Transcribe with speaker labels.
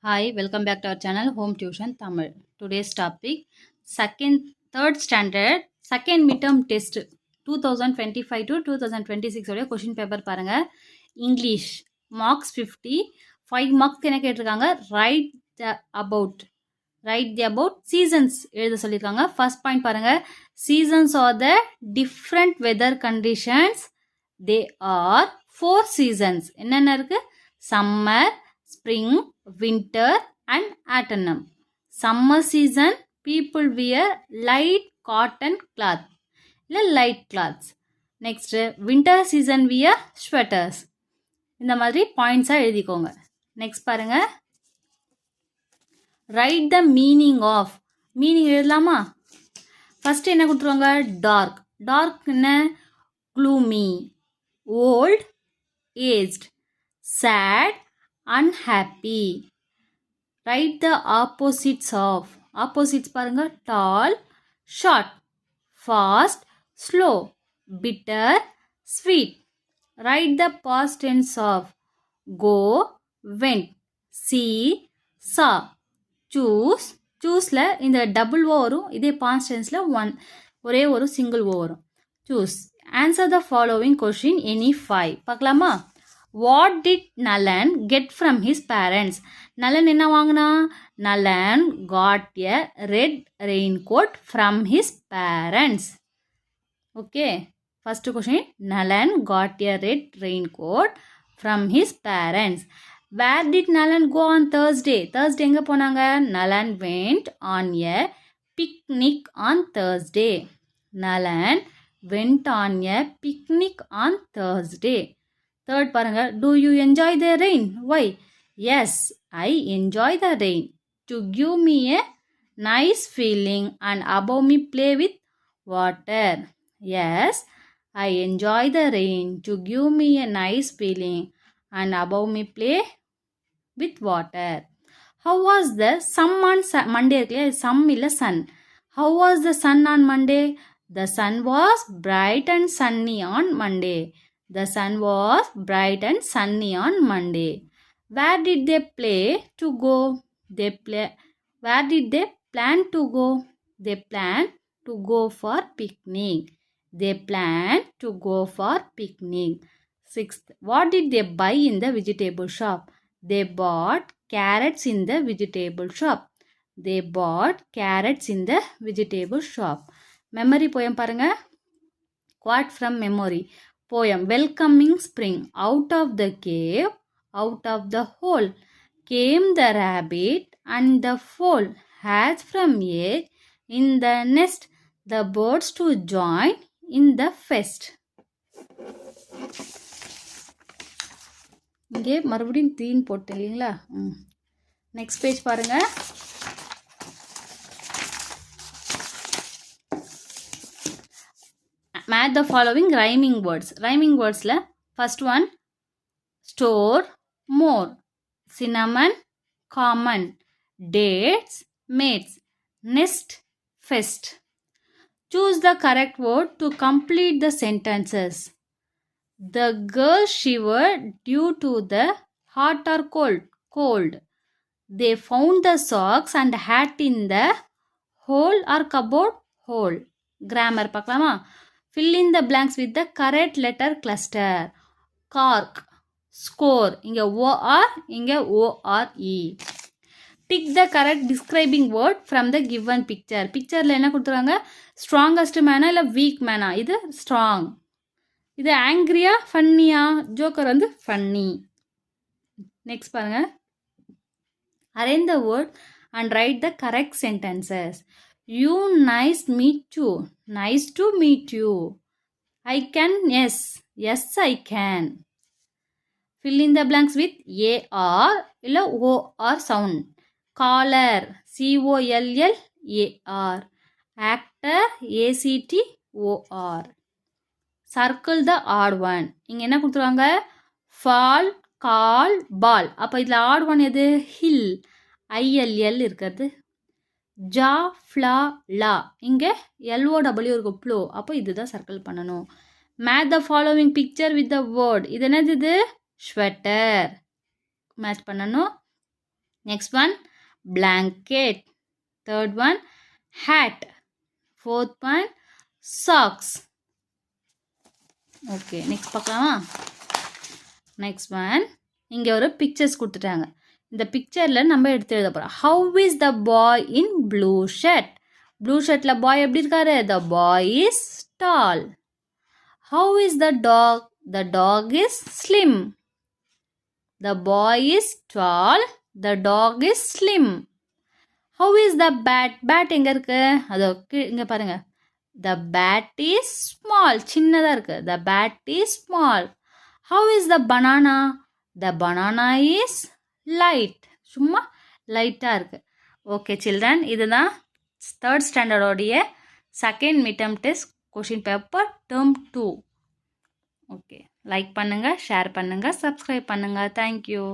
Speaker 1: Hi, welcome back to our channel Home Tuition Tamil. Today's topic third standard second midterm test 2025 to 2026 உடைய question paper பாருங்க. English marks 50, 5 marks என்ன கேட்டிருக்காங்க? write the about seasons எழுத சொல்லியிருக்காங்க. first point பாருங்க, seasons are the different weather conditions. They are 4 seasons. என்னென்ன இருக்கு? summer, spring, winter and autumn. Summer season people wear light cotton cloth இல்ல light cloths. Next winter season wear sweaters. இந்த மாதிரி பாயிண்ட்ஸா எழுதிக்கோங்க. Next பாருங்க, write the meaning of. Meaning எழுதலாமா? First என்ன கொடுத்துருவாங்க? டார்க். டார்க் என்ன? gloomy, old, aged, sad, unhappy. Write the opposites of. Opposites பாருங்க, tall, short, fast, slow, bitter, sweet. Write the past tense of. go, went, see, saw, choose. சூஸ்ல இந்த double O வரும், இதே past டென்ஸ்ல ஒரே ஒரு single ஓ வரும். Choose. Answer the following question any 5. பார்க்கலாமா? What did Nalan get from his parents? Nalan என்ன வாங்கினா? Nalan got a red raincoat from his parents. Okay. First question. Nalan got a red raincoat from his parents. Where did Nalan go on Thursday? Thursday எங்க போனாங்க? Nalan went on a picnic on Thursday. Nalan went on a picnic on Thursday. Third பாருங்க, do you enjoy the rain? Why? Yes, I enjoy the rain to give me a nice feeling and above me play with water. Yes, I enjoy the rain to give me a nice feeling and above me play with water. How was the sun on Monday? Sun இல்ல sun. How was the sun on Monday? The sun was bright and sunny on Monday. The sun was bright and sunny on Monday. Where did they play to go? Where did they plan to go? They planned to go for picnic. They planned to go for picnic. Sixth, what did they buy in the vegetable shop? They bought carrots in the vegetable shop. They bought carrots in the vegetable shop. Memory poem பாருங்க. Quote from memory. Poem. Welcoming spring. Out of the cave, out of the hole, came the rabbit and the foal. Hatched from egg in the nest, the birds to join in the feast. இங்கே மறுபடியும் தீன் போட்டேன் இல்லைங்களா? Next page பாருங்க. Match the following rhyming words. Rhyming wordsல first one, store, more, cinnamon, common, dates, mates, nest, fest. Choose the correct word to complete the sentences. The girl shivered due to the hot or cold. They found the socks and hat in the hole or cupboard hole. Grammar பார்க்கலாமா? Fill in the blanks with the correct letter cluster. Cork, score, இங்க OR, இங்க ORE. Tick the correct describing word from the given picture. பிக்சரில் என்ன கொடுத்துருவாங்க? Strongest மேனா இல்லை week மேனா? இது strong. இது ஆங்க்ரியா ஃபன்னியா? Joker வந்து ஃபன்னி. நெக்ஸ்ட் பாருங்க, arrange the word and right the correct sentences. You nice meet you. Nice to meet you. I can. Yes. Yes, I can. Fill in the blanks with AR இல்ல OR sound. Caller. COLLAR. Actor. ACTOR. Circle the odd one. இங்க என்ன கொடுத்துருவாங்க? Fall, call, ball. அப்போ இதில் odd one எது? Hill. ILL இருக்கிறது. ஜா, ஃப்ளா, லா. இங்கே LOW இருக்கும் ப்ளோ. அப்போ இதுதான் சர்க்கிள் பண்ணணும். Match the following picture with the word. இது என்னது இது? ஸ்வெட்டர். மேட்ச் பண்ணணும். Next one blanket. Third one hat. Fourth one socks. Okay next பார்க்கலாமா? நெக்ஸ்ட் ஒன் இங்கே ஒரு பிக்சர்ஸ் கொடுத்துட்டாங்க. இந்த பிக்சரில் நம்ம எடுத்து எழுத போகிறோம். How is the boy in blue shirt? Blue ஷர்ட்டில் பாய் எப்படி இருக்காரு? The boy is tall. How is the dog? The dog is slim. The boy is tall. The dog is slim. How is the bat? Bat எங்கே இருக்கு? அதோ இங்கே பாருங்கள். The bat is small. சின்னதாக இருக்குது. The bat is small. How is the banana? The banana is light. சும்மா லைட்டாக இருக்குது. ஓகே சில்ட்ரன், இதுதான் 3rd ஸ்டாண்டர்டோடைய second midterm test question paper term 2. Okay like பண்ணுங்கள், ஷேர் பண்ணுங்கள், சப்ஸ்கிரைப் பண்ணுங்கள். தேங்க்யூ.